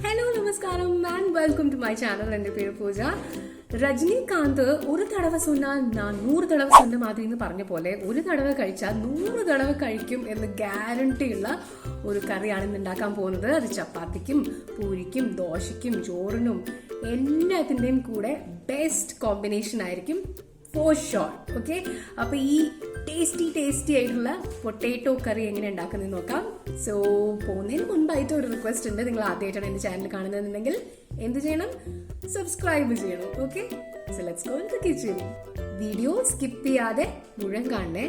Hello, Namaskaram and welcome to my channel. And I'm Pooja. Rajinikanth ഒരു തടവ സൊന്നാൽ ഞാൻ 100 തടവ സൊന്ന മാതിരി എന്ന് പറഞ്ഞ പോലെ ഒരു തടവ കഴിച്ചാൽ 100 തടവ കഴിക്കും എന്ന് ഗ്യാരണ്ടി ഉള്ള ഒരു കറിയാണ് ഇന്ന് ഉണ്ടാക്കാൻ പോകുന്നത്. അത് ചപ്പാത്തിക്കും പൂരിക്കും ദോശയ്ക്കും ചോറിനും എല്ലാത്തിൻ്റെയും കൂടെ ബെസ്റ്റ് കോമ്പിനേഷൻ ആയിരിക്കും ഫോർ ഷോർ. ഓക്കെ, അപ്പൊ ഈ ടേസ്റ്റി ആയിട്ടുള്ള പൊട്ടേറ്റോ കറി എങ്ങനെ ഉണ്ടാക്കുന്നത് നോക്കാം. സോ പോകുന്നതിന് മുൻപായിട്ട് ഒരു റിക്വസ്റ്റ് ഉണ്ട്. നിങ്ങൾ ആദ്യമായിട്ടാണ് എൻ്റെ ചാനൽ കാണുന്നതെന്നുണ്ടെങ്കിൽ എന്ത് ചെയ്യണം? സബ്സ്ക്രൈബ് ചെയ്യണം. Okay, so let's go in the kitchen. Video skip ചെയ്യാതെ മുഴുവൻ കാണണേ.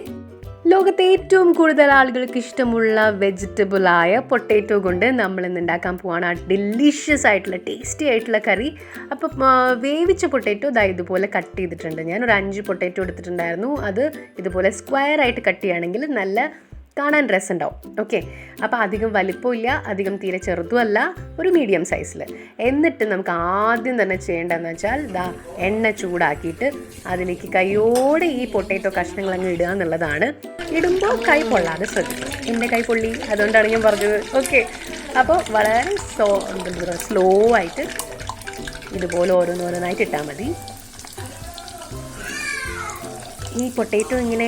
ലോകത്തെ ഏറ്റവും കൂടുതൽ ആളുകൾക്ക് ഇഷ്ടമുള്ള വെജിറ്റബിളായ പൊട്ടേറ്റോ കൊണ്ട് നമ്മൾ ഇന്ന് ഉണ്ടാക്കാൻ പോവാണ് ആ ഡെലിഷ്യസ് ആയിട്ടുള്ള ടേസ്റ്റി ആയിട്ടുള്ള കറി. അപ്പം വേവിച്ച പൊട്ടേറ്റോ ഇതുപോലെ കട്ട് ചെയ്തിട്ടുണ്ട്. ഞാനൊരു 5 പൊട്ടേറ്റോ എടുത്തിട്ടുണ്ടായിരുന്നു. അത് ഇതുപോലെ സ്ക്വയർ ആയിട്ട് കട്ട് ചെയ്യുകയാണെങ്കിൽ നല്ല കാണാൻ രസമുണ്ടാവും. ഓക്കെ, അപ്പോൾ അധികം വലിപ്പമില്ല, അധികം തീരെ ചെറുതുമല്ല, ഒരു മീഡിയം സൈസിൽ. എന്നിട്ട് നമുക്ക് ആദ്യം തന്നെ ചെയ്യേണ്ടതെന്ന് വെച്ചാൽ എണ്ണ ചൂടാക്കിയിട്ട് അതിലേക്ക് കൈയോടെ ഈ പൊട്ടേറ്റോ കഷ്ണങ്ങൾ അങ്ങ് ഇടുക എന്നുള്ളതാണ്. ഇടുമ്പോൾ കൈ പൊള്ളാതെ ശ്രദ്ധിക്കും. എൻ്റെ കൈ പൊള്ളി, അതുകൊണ്ടാണ് ഞാൻ പറഞ്ഞത്. ഓക്കെ, അപ്പോൾ വളരെ സ്ലോ ആയിട്ട് ഇതുപോലെ ഓരോന്നോരോന്നായിട്ട് ഇട്ടാൽ മതി. ഈ പൊട്ടേറ്റോ ഇങ്ങനെ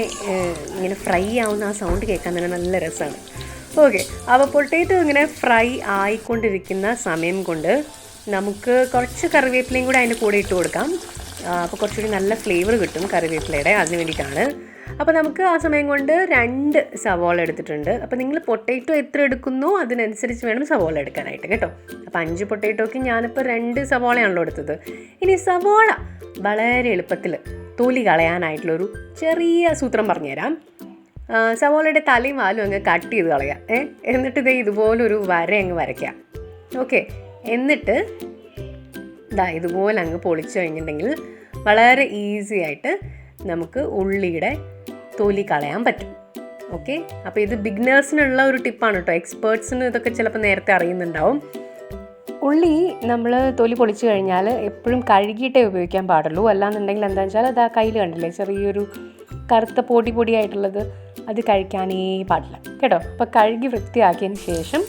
ഫ്രൈ ആവുന്ന ആ സൗണ്ട് കേൾക്കാൻ തന്നെ നല്ല രസമാണ്. ഓക്കെ, അപ്പോൾ പൊട്ടേറ്റോ ഇങ്ങനെ ഫ്രൈ ആയിക്കൊണ്ടിരിക്കുന്ന സമയം കൊണ്ട് നമുക്ക് കുറച്ച് കറിവേപ്പിലയും കൂടെ അതിൻ്റെ കൂടെ ഇട്ട് കൊടുക്കാം. അപ്പോൾ കുറച്ചുകൂടി നല്ല ഫ്ലേവർ കിട്ടും കറിവേപ്പിലയുടെ, അതിന് വേണ്ടിയിട്ടാണ്. അപ്പോൾ നമുക്ക് ആ സമയം കൊണ്ട് 2 സവോള എടുത്തിട്ടുണ്ട്. അപ്പോൾ നിങ്ങൾ പൊട്ടേറ്റോ എത്ര എടുക്കുന്നോ അതിനനുസരിച്ച് വേണം സവോള എടുക്കാനായിട്ട് കേട്ടോ. അപ്പോൾ 5 പൊട്ടേറ്റോയ്ക്ക് ഞാനിപ്പോൾ 2 സവോളയാണല്ലോ എടുത്തത്. ഇനി സവോള വളരെ എളുപ്പത്തിൽ തൊലി കളയാനായിട്ടുള്ളൊരു ചെറിയ സൂത്രം പറഞ്ഞുതരാം. സവോളയുടെ തലയും വാലും അങ്ങ് കട്ട് ചെയ്ത് കളയാം. എന്നിട്ട് ഇതുപോലൊരു വര അങ്ങ് വരയ്ക്കാം. ഓക്കെ, എന്നിട്ട് ഇതുപോലെ അങ്ങ് പൊളിച്ചു കഴിഞ്ഞിട്ടുണ്ടെങ്കിൽ വളരെ ഈസി ആയിട്ട് നമുക്ക് ഉള്ളിയുടെ തൊലി കളയാൻ പറ്റും. ഓക്കെ, അപ്പോൾ ഇത് ബിഗിനേഴ്സിനുള്ള ഒരു ടിപ്പാണ് കേട്ടോ. എക്സ്പേർട്സിന് ഇതൊക്കെ ചിലപ്പോൾ നേരത്തെ അറിയുന്നുണ്ടാവും. ഉള്ളി നമ്മൾ തൊലി പൊളിച്ച് കഴിഞ്ഞാൽ എപ്പോഴും കഴുകിയിട്ടേ ഉപയോഗിക്കാൻ പാടുള്ളൂ. അല്ലാന്നുണ്ടെങ്കിൽ എന്താണെന്ന് വെച്ചാൽ അത് ആ കയ്യിൽ കണ്ടില്ലേ ചെറിയൊരു കറുത്ത പൊടിയായിട്ടുള്ളത്, അത് കഴിക്കാനേ പാടില്ല കേട്ടോ. അപ്പോൾ കഴുകി വൃത്തിയാക്കിയതിന് ശേഷം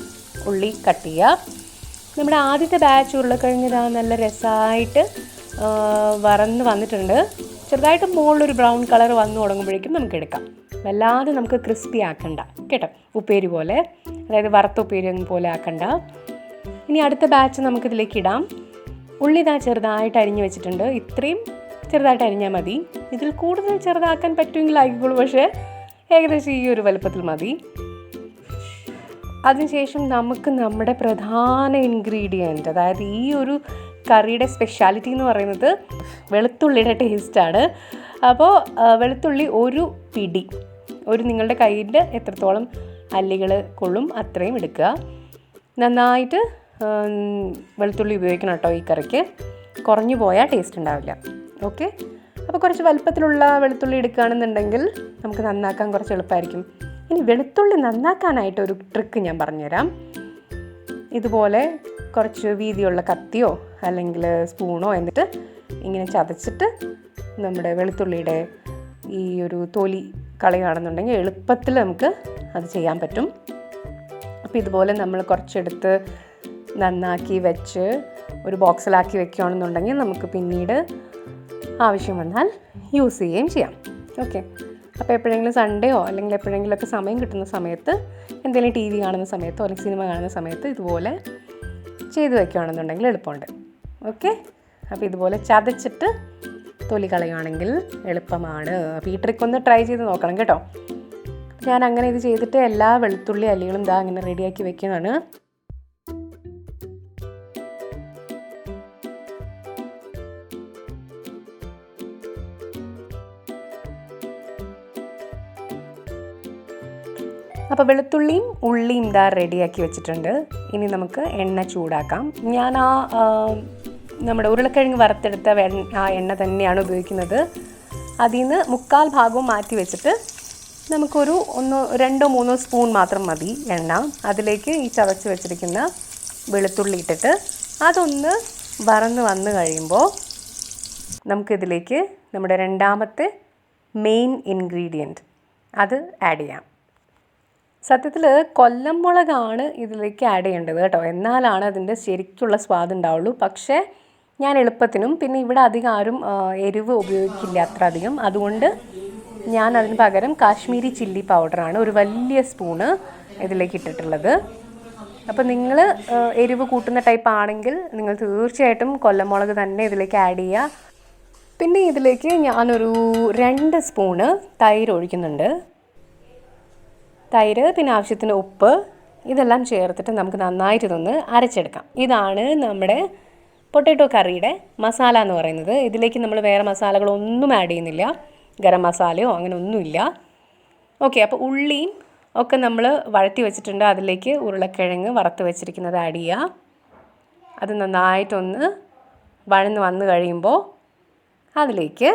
ഉള്ളി കട്ട് ചെയ്യുക. നമ്മുടെ ആദ്യത്തെ ബാച്ച് ഉരുളക്കിഴങ്ങ് നല്ല രസമായിട്ട് വറന്ന് വന്നിട്ടുണ്ട്. ചെറുതായിട്ട് മുകളിലൊരു ബ്രൗൺ കളർ വന്നു തുടങ്ങുമ്പോഴേക്കും നമുക്ക് എടുക്കാം. വല്ലാതെ നമുക്ക് ക്രിസ്പി ആക്കണ്ട കേട്ടോ, ഉപ്പേരി പോലെ, അതായത് വറുത്ത ഉപ്പേരി പോലെ ആക്കണ്ട. ഇനി അടുത്ത ബാച്ച് നമുക്കിതിലേക്ക് ഇടാം. ഉള്ളി ചെറുതായിട്ട് അരിഞ്ഞ് വെച്ചിട്ടുണ്ട്. ഇത്രയും ചെറുതായിട്ട് അരിഞ്ഞാൽ മതി. ഇതിൽ കൂടുതൽ ചെറുതാക്കാൻ പറ്റുമെങ്കിൽ ആയിക്കോളൂ, പക്ഷേ ഏകദേശം ഈ ഒരു വലുപ്പത്തിൽ മതി. അതിനുശേഷം നമുക്ക് നമ്മുടെ പ്രധാന ഇൻഗ്രീഡിയൻറ്റ്, അതായത് ഈ ഒരു കറിയുടെ സ്പെഷ്യാലിറ്റി എന്ന് പറയുന്നത് വെളുത്തുള്ളിയുടെ ടേസ്റ്റാണ്. അപ്പോൾ വെളുത്തുള്ളി ഒരു പിടി, നിങ്ങളുടെ കയ്യിൽ എത്രത്തോളം അല്ലികൾ കൊള്ളും അത്രയും എടുക്കുക. നന്നായിട്ട് വെളുത്തുള്ളി ഉപയോഗിക്കണം കേട്ടോ ഈ കറിക്ക്. കുറഞ്ഞു പോയാൽ ടേസ്റ്റ് ഉണ്ടാവില്ല. ഓക്കെ, അപ്പോൾ കുറച്ച് വലുപ്പത്തിലുള്ള വെളുത്തുള്ളി എടുക്കുകയാണെന്നുണ്ടെങ്കിൽ നമുക്ക് നന്നാക്കാൻ കുറച്ച് എളുപ്പമായിരിക്കും. ഇനി വെളുത്തുള്ളി നന്നാക്കാനായിട്ടൊരു ട്രിക്ക് ഞാൻ പറഞ്ഞുതരാം. ഇതുപോലെ കുറച്ച് വീതിയുള്ള കത്തിയോ അല്ലെങ്കിൽ സ്പൂണോ എന്നിട്ട് ഇങ്ങനെ ചതച്ചിട്ട് നമ്മുടെ വെളുത്തുള്ളിയുടെ ഈ ഒരു തൊലി കളയുകയാണെന്നുണ്ടെങ്കിൽ എളുപ്പത്തിൽ നമുക്ക് അത് ചെയ്യാൻ പറ്റും. അപ്പോൾ ഇതുപോലെ നമ്മൾ കുറച്ചെടുത്ത് നന്നാക്കി വെച്ച് ഒരു ബോക്സിലാക്കി വെക്കുകയാണെന്നുണ്ടെങ്കിൽ നമുക്ക് പിന്നീട് ആവശ്യം വന്നാൽ യൂസ് ചെയ്യുകയും ചെയ്യാം. ഓക്കെ, അപ്പോൾ എപ്പോഴെങ്കിലും സൺഡേയോ അല്ലെങ്കിൽ എപ്പോഴെങ്കിലുമൊക്കെ സമയം കിട്ടുന്ന സമയത്ത്, എന്തെങ്കിലും TV കാണുന്ന സമയത്തോ അല്ലെങ്കിൽ സിനിമ കാണുന്ന സമയത്ത് ഇതുപോലെ ചെയ്ത് വെക്കുകയാണെന്നുണ്ടെങ്കിൽ എളുപ്പമുണ്ട്. ഓക്കെ, അപ്പോൾ ഇതുപോലെ ചതച്ചിട്ട് തൊലി കളയുകയാണെങ്കിൽ എളുപ്പമാണ്. അപ്പോൾ ഈ ട്രിക്ക് ഒന്ന് ട്രൈ ചെയ്ത് നോക്കണം കേട്ടോ. ഞാൻ അങ്ങനെ ഇത് ചെയ്തിട്ട് എല്ലാ വെളുത്തുള്ളി അല്ലികളും അങ്ങനെ റെഡിയാക്കി വെക്കുന്നതാണ്. അപ്പോൾ വെളുത്തുള്ളിയും ഉള്ളിയും റെഡിയാക്കി വെച്ചിട്ടുണ്ട്. ഇനി നമുക്ക് എണ്ണ ചൂടാക്കാം. ഞാൻ നമ്മുടെ ഉരുളക്കിഴങ്ങ് വറുത്തെടുത്ത ആ എണ്ണ തന്നെയാണ് ഉപയോഗിക്കുന്നത്. അതിൽ നിന്ന് 1/4 ഭാഗവും മാറ്റി വെച്ചിട്ട് നമുക്കൊരു 2-3 സ്പൂൺ മാത്രം മതി എണ്ണ. അതിലേക്ക് ഈ ചതച്ച് വെച്ചിരിക്കുന്ന വെളുത്തുള്ളി ഇട്ടിട്ട് അതൊന്ന് വറന്ന് വന്ന് കഴിയുമ്പോൾ നമുക്കിതിലേക്ക് നമ്മുടെ രണ്ടാമത്തെ മെയിൻ ഇൻഗ്രീഡിയൻറ്റ് അത് ആഡ് ചെയ്യാം. സത്യത്തിൽ കൊല്ലം മുളകാണ് ഇതിലേക്ക് ആഡ് ചെയ്യേണ്ടത് കേട്ടോ, എന്നാലാണ് അതിൻ്റെ ശരിക്കുള്ള സ്വാദ് ഉണ്ടാവുള്ളൂ. പക്ഷേ ഞാൻ എളുപ്പത്തിനും പിന്നെ ഇവിടെ അധികം ആരും എരിവ് ഉപയോഗിക്കില്ല അത്ര അധികം, അതുകൊണ്ട് ഞാൻ അതിന് പകരം കാശ്മീരി ചില്ലി പൗഡറാണ് ഒരു വലിയ സ്പൂണ് ഇതിലേക്ക് ഇട്ടിട്ടുള്ളത്. അപ്പോൾ നിങ്ങൾ എരിവ് കൂട്ടുന്ന ടൈപ്പ് ആണെങ്കിൽ നിങ്ങൾ തീർച്ചയായിട്ടും കൊല്ലമുളക് തന്നെ ഇതിലേക്ക് ആഡ് ചെയ്യുക. പിന്നെ ഇതിലേക്ക് ഞാനൊരു 2 സ്പൂണ് തൈര് ഒഴിക്കുന്നുണ്ട്. തൈര്, പിന്നെ ആവശ്യത്തിന് ഉപ്പ്, ഇതെല്ലാം ചേർത്തിട്ട് നമുക്ക് നന്നായിട്ട് ഇതൊന്ന് അരച്ചെടുക്കാം. ഇതാണ് നമ്മുടെ പൊട്ടാറ്റോ കറിയുടെ മസാല എന്ന് പറയുന്നത്. ഇതിലേക്ക് നമ്മൾ വേറെ മസാലകളൊന്നും ആഡ് ചെയ്യുന്നില്ല, ഗരം മസാലയോ അങ്ങനെ ഒന്നുമില്ല. ഓക്കെ, അപ്പോൾ ഉള്ളിയും ഒക്കെ നമ്മൾ വഴറ്റി വെച്ചിട്ടുണ്ട്. അതിലേക്ക് ഉരുളക്കിഴങ്ങ് വറുത്ത് വെച്ചിരിക്കുന്നത് ആഡ് ചെയ്യുക. അത് നന്നായിട്ടൊന്ന് വഴന്ന് വന്ന് കഴിയുമ്പോൾ അതിലേക്ക്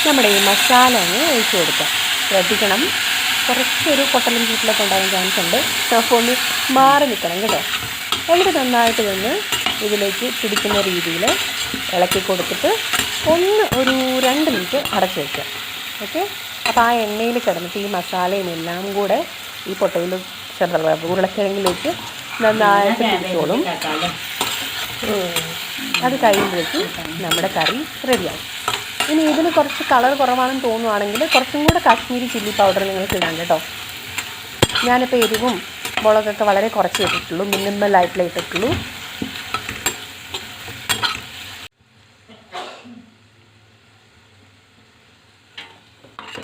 നമ്മുടെ ഈ മസാല അങ്ങ് ഒഴിച്ച് കൊടുക്കാം. ശ്രദ്ധിക്കണം, കുറച്ചൊരു പൊട്ടലും ചീറ്റിലൊക്കെ ഉണ്ടാകാൻ ചാൻസ് ഉണ്ട്, അപ്പോൾ ഒന്ന് മാറി നിൽക്കണം കേട്ടോ. എന്നിട്ട് നന്നായിട്ട് നിന്ന് ഇതിലേക്ക് പിടിക്കുന്ന രീതിയിൽ ഇളക്കി കൊടുത്തിട്ട് ഒരു 2 മിനിറ്റ് അടച്ച് വയ്ക്കുക. ഓക്കെ, അപ്പോൾ ആ എണ്ണയിൽ കിടന്നിട്ട് ഈ മസാലയും എല്ലാം കൂടെ ഈ പൊട്ടയിലും ഉരുളക്കിഴങ്ങിലേക്ക് നന്നായിട്ട് പിടിച്ചോളും. അത് കഴിയുമ്പോഴേക്കും നമ്മുടെ കറി റെഡിയാവും. ഇനി ഇതിന് കുറച്ച് കളർ കുറവാണെന്ന് തോന്നുവാണെങ്കിൽ കുറച്ചും കൂടെ കാശ്മീരി ചില്ലി പൗഡർ നിങ്ങൾക്ക് ഇടാം കേട്ടോ. ഞാനിപ്പോൾ എരിവും മുളകൊക്കെ വളരെ കുറച്ച് ഇട്ടിട്ടുള്ളൂ, മിനിമലായിട്ടുള്ള ഇട്ടിട്ടുള്ളൂ.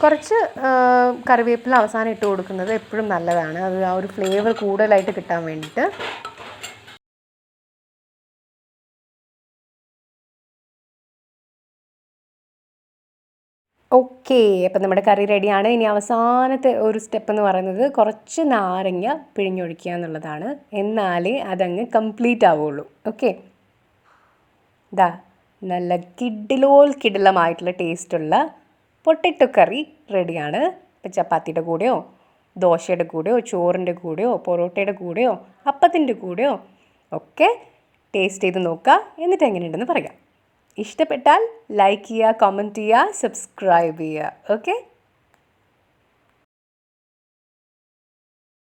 കുറച്ച് കറിവേപ്പില അവസാനം ഇട്ട് കൊടുക്കുന്നത് എപ്പോഴും നല്ലതാണ്, അത് ആ ഒരു ഫ്ലേവർ കൂടുതലായിട്ട് കിട്ടാൻ വേണ്ടിയിട്ട്. ഓക്കെ, അപ്പം നമ്മുടെ കറി റെഡിയാണ്. ഇനി അവസാനത്തെ ഒരു സ്റ്റെപ്പ് എന്ന് പറയുന്നത് കുറച്ച് നാരങ്ങ പിഴിഞ്ഞൊഴിക്കുക എന്നുള്ളതാണ്, എന്നാലേ അതങ്ങ് കംപ്ലീറ്റ് ആവുള്ളൂ. ഓക്കെ, ഇതാ നല്ല കിടിലമായിട്ടുള്ള ടേസ്റ്റുള്ള പൊട്ടാറ്റോ കറി റെഡിയാണ്. ഇപ്പം ചപ്പാത്തിയുടെ കൂടെയോ ദോശയുടെ കൂടെയോ ചോറിൻ്റെ കൂടെയോ പൊറോട്ടയുടെ കൂടെയോ അപ്പത്തിൻ്റെ കൂടെയോ ഒക്കെ ടേസ്റ്റ് ചെയ്ത് നോക്കുക, എന്നിട്ട് എങ്ങനെയുണ്ടെന്ന് പറയാം. ഇഷ്ടപ്പെട്ടാൽ ലൈക്ക് ചെയ്യുക, കമൻറ്റ് ചെയ്യുക, സബ്സ്ക്രൈബ് ചെയ്യുക. ഓക്കെ.